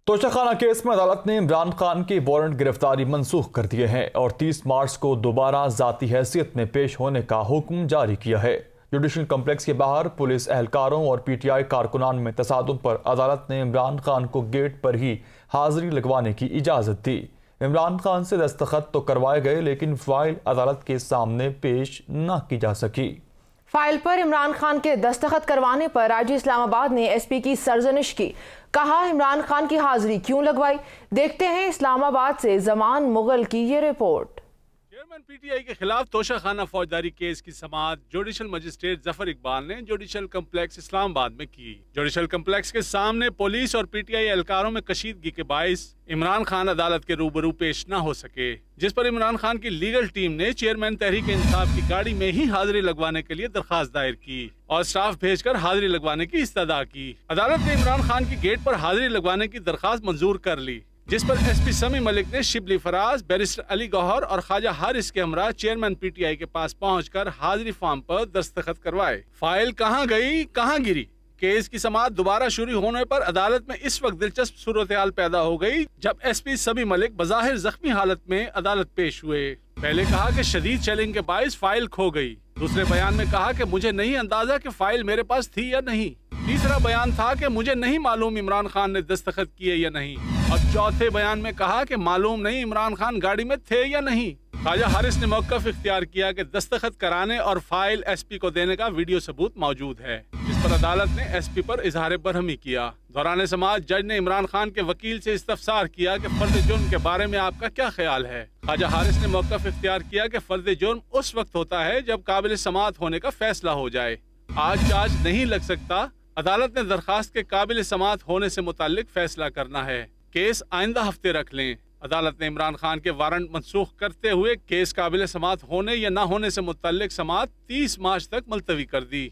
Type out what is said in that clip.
توشہ خانہ کیس میں عدالت نے عمران خان کی وارنٹ گرفتاری منسوخ کر دیے ہیں اور 30 مارچ کو دوبارہ ذاتی حیثیت میں پیش ہونے کا حکم جاری کیا ہے۔ جوڈیشل کمپلیکس کے باہر پولیس اہلکاروں اور پی ٹی آئی کارکنان میں تصادم پر عدالت نے عمران خان کو گیٹ پر ہی حاضری لگوانے کی اجازت دی۔ عمران خان سے دستخط تو کروائے گئے لیکن فائل عدالت کے سامنے پیش نہ کی جا سکی۔ فائل پر عمران خان کے دستخط کروانے پر آئی جی اسلام آباد نے ایس پی کی سرزنش کی، کہا عمران خان کی حاضری کیوں لگوائی؟ دیکھتے ہیں اسلام آباد سے زمان مغل کی یہ report. Chairman P T I کے خلاف توشہ خانہ فوجداری کیس کی سماعت جوڈیشل مجسٹریٹ ظفر اقبال نے جوڈیشل کمپلیکس اسلام آباد میں کی۔ جوڈیشل کمپلیکس کے سامنے پولیس اور پی ٹی آئی اہلکاروں میں کشیدگی کے باعث عمران خان عدالت کے روبرو پیش نہ ہو سکے، جس پر عمران خان کی لیگل ٹیم نے چیئرمین تحریک انصاف کی گاڑی میں ہی حاضری لگوانے کے لیے درخواست دائر کی اور سٹاف بھیج کر حاضری لگوانے کی استدعا کی۔ عدالت نے عمران خان کی گیٹ پر حاضری لگوانے کی درخواست منظور کر لی، جس پر ایس پی سمی ملک نے شبلی فراز، بیرسٹر علی گوہر اور خواجہ حارث کے ہمراہ چیئرمین پی ٹی آئی کے پاس پہنچ کر حاضری فارم پر دستخط کروائے۔ فائل کہاں گئی، کہاں گری؟ کیس کی سماعت دوبارہ شروع ہونے پر عدالت میں اس وقت دلچسپ صورتحال پیدا ہو گئی جب ایس پی سمی ملک بظاہر زخمی حالت میں عدالت پیش ہوئے۔ پہلے کہا کہ شدید چیلنج کے باعث فائل کھو گئی، دوسرے بیان میں کہا کہ مجھے نہیں اندازہ کہ فائل میرے پاس تھی یا نہیں، تیسرا بیان تھا کہ مجھے نہیں معلوم عمران خان نے دستخط کیے یا نہیں، اور چوتھے بیان میں کہا کہ معلوم نہیں عمران خان گاڑی میں تھے یا نہیں۔ خواجہ حارث نے موقف اختیار کیا کہ دستخط کرانے اور فائل ایس پی کو دینے کا ویڈیو ثبوت موجود ہے، جس پر عدالت نے ایس پی پر اظہار برہمی کیا۔ دوران سماعت جج نے عمران خان کے وکیل سے استفسار کیا کہ فرد جرم کے بارے میں آپ کا کیا خیال ہے۔ خواجہ حارث نے موقف اختیار کیا کہ فرد جرم اس وقت ہوتا ہے جب قابل سماعت ہونے کا فیصلہ ہو جائے، آج چارج نہیں لگ سکتا۔ عدالت نے درخواست کے قابل سماعت ہونے سے متعلق فیصلہ کرنا ہے، کیس آئندہ ہفتے رکھ لیں۔ عدالت نے عمران خان کے وارنٹ منسوخ کرتے ہوئے کیس قابل سماعت ہونے یا نہ ہونے سے متعلق سماعت 30 مارچ تک ملتوی کر دی۔